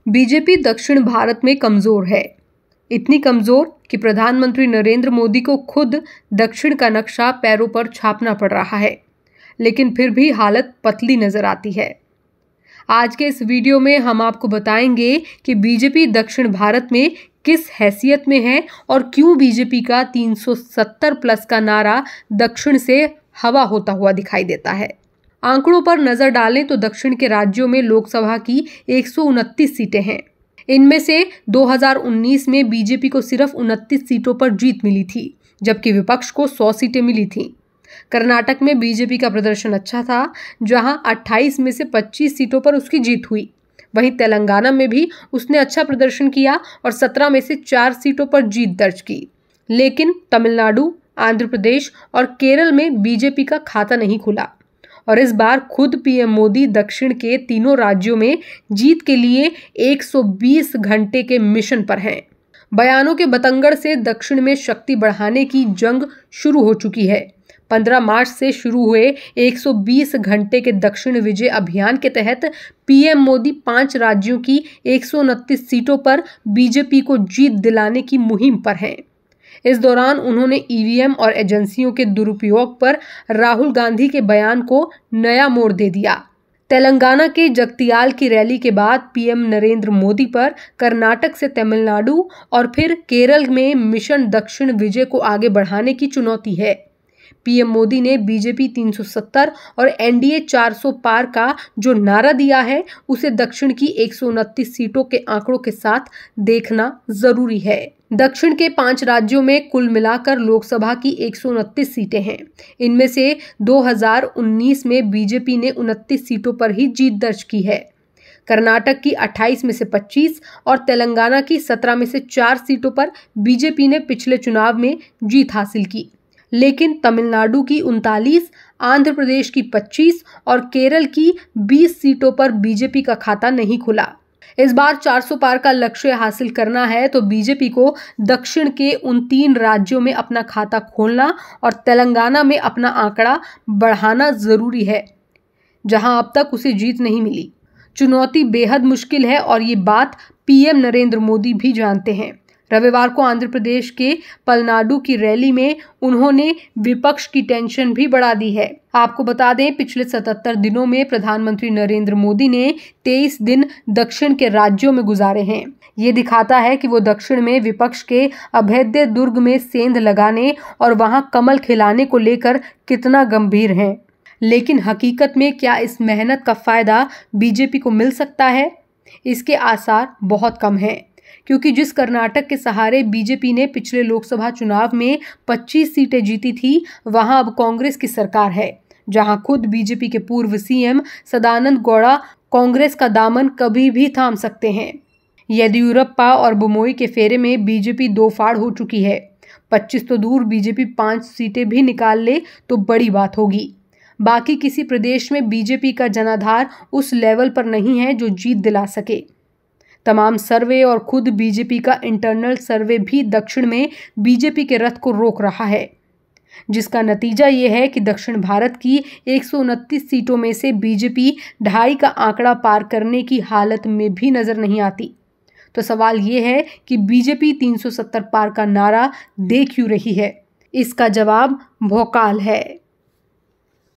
BJP दक्षिण भारत में कमजोर है, इतनी कमजोर कि प्रधानमंत्री नरेंद्र मोदी को खुद दक्षिण का नक्शा पैरों पर छापना पड़ रहा है, लेकिन फिर भी हालत पतली नजर आती है। आज के इस वीडियो में हम आपको बताएंगे कि बीजेपी दक्षिण भारत में किस हैसियत में है और क्यों बीजेपी का 370 प्लस का नारा दक्षिण से हवा होता हुआ दिखाई देता है। आंकड़ों पर नजर डालें तो दक्षिण के राज्यों में लोकसभा की 129 सीटें हैं। इनमें से 2019 में बीजेपी को सिर्फ 29 सीटों पर जीत मिली थी, जबकि विपक्ष को 100 सीटें मिली थीं। कर्नाटक में बीजेपी का प्रदर्शन अच्छा था, जहां 28 में से 25 सीटों पर उसकी जीत हुई। वहीं तेलंगाना में भी उसने अच्छा प्रदर्शन किया और 17 में से 4 सीटों पर जीत दर्ज की। लेकिन तमिलनाडु, आंध्र प्रदेश और केरल में बीजेपी का खाता नहीं खुला और इस बार खुद पीएम मोदी दक्षिण के तीनों राज्यों में जीत के लिए 120 घंटे के मिशन पर हैं। बयानों के बतंगड़ से दक्षिण में शक्ति बढ़ाने की जंग शुरू हो चुकी है। 15 मार्च से शुरू हुए 120 घंटे के दक्षिण विजय अभियान के तहत पीएम मोदी 5 राज्यों की 129 सीटों पर बीजेपी को जीत दिलाने की मुहिम पर हैं। इस दौरान उन्होंने ईवीएम और एजेंसियों के दुरुपयोग पर राहुल गांधी के बयान को नया मोड़ दे दिया। तेलंगाना के जगतियाल की रैली के बाद पीएम नरेंद्र मोदी पर कर्नाटक से तमिलनाडु और फिर केरल में मिशन दक्षिण विजय को आगे बढ़ाने की चुनौती है। पीएम मोदी ने बीजेपी 370 और एनडीए 400 पार का जो नारा दिया है, उसे दक्षिण की 129 सीटों के आंकड़ों के साथ देखना जरूरी है। दक्षिण के 5 राज्यों में कुल मिलाकर लोकसभा की 129 सीटें हैं। इनमें से 2019 में बीजेपी ने 29 सीटों पर ही जीत दर्ज की है। कर्नाटक की 28 में से 25 और तेलंगाना की 17 में से 4 सीटों पर बीजेपी ने पिछले चुनाव में जीत हासिल की। लेकिन तमिलनाडु की 39, आंध्र प्रदेश की 25 और केरल की 20 सीटों पर बीजेपी का खाता नहीं खुला। इस बार 400 पार का लक्ष्य हासिल करना है तो बीजेपी को दक्षिण के उन 3 राज्यों में अपना खाता खोलना और तेलंगाना में अपना आंकड़ा बढ़ाना जरूरी है, जहां अब तक उसे जीत नहीं मिली। चुनौती बेहद मुश्किल है और ये बात पीएम नरेंद्र मोदी भी जानते हैं। रविवार को आंध्र प्रदेश के पलनाडु की रैली में उन्होंने विपक्ष की टेंशन भी बढ़ा दी है। आपको बता दें, पिछले 77 दिनों में प्रधानमंत्री नरेंद्र मोदी ने 23 दिन दक्षिण के राज्यों में गुजारे हैं। ये दिखाता है कि वो दक्षिण में विपक्ष के अभेद्य दुर्ग में सेंध लगाने और वहां कमल खिलाने को लेकर कितना गंभीर हैं। लेकिन हकीकत में क्या इस मेहनत का फायदा बीजेपी को मिल सकता है? इसके आसार बहुत कम हैं, क्योंकि जिस कर्नाटक के सहारे बीजेपी ने पिछले लोकसभा चुनाव में 25 सीटें जीती थी, वहां अब कांग्रेस की सरकार है, जहां खुद बीजेपी के पूर्व सीएम सदानंद गौड़ा कांग्रेस का दामन कभी भी थाम सकते हैं। येदियुरप्पा और बुमोई के फेरे में बीजेपी 2 फाड़ हो चुकी है। 25 तो दूर, बीजेपी 5 सीटें भी निकाल ले तो बड़ी बात होगी। बाकी किसी प्रदेश में बीजेपी का जनाधार उस लेवल पर नहीं है जो जीत दिला सके। तमाम सर्वे और खुद बीजेपी का इंटरनल सर्वे भी दक्षिण में बीजेपी के रथ को रोक रहा है, जिसका नतीजा ये है कि दक्षिण भारत की 129 सीटों में से बीजेपी 2.5 का आंकड़ा पार करने की हालत में भी नजर नहीं आती। तो सवाल ये है कि बीजेपी 370 पार का नारा दे क्यों रही है? इसका जवाब भौकाल है।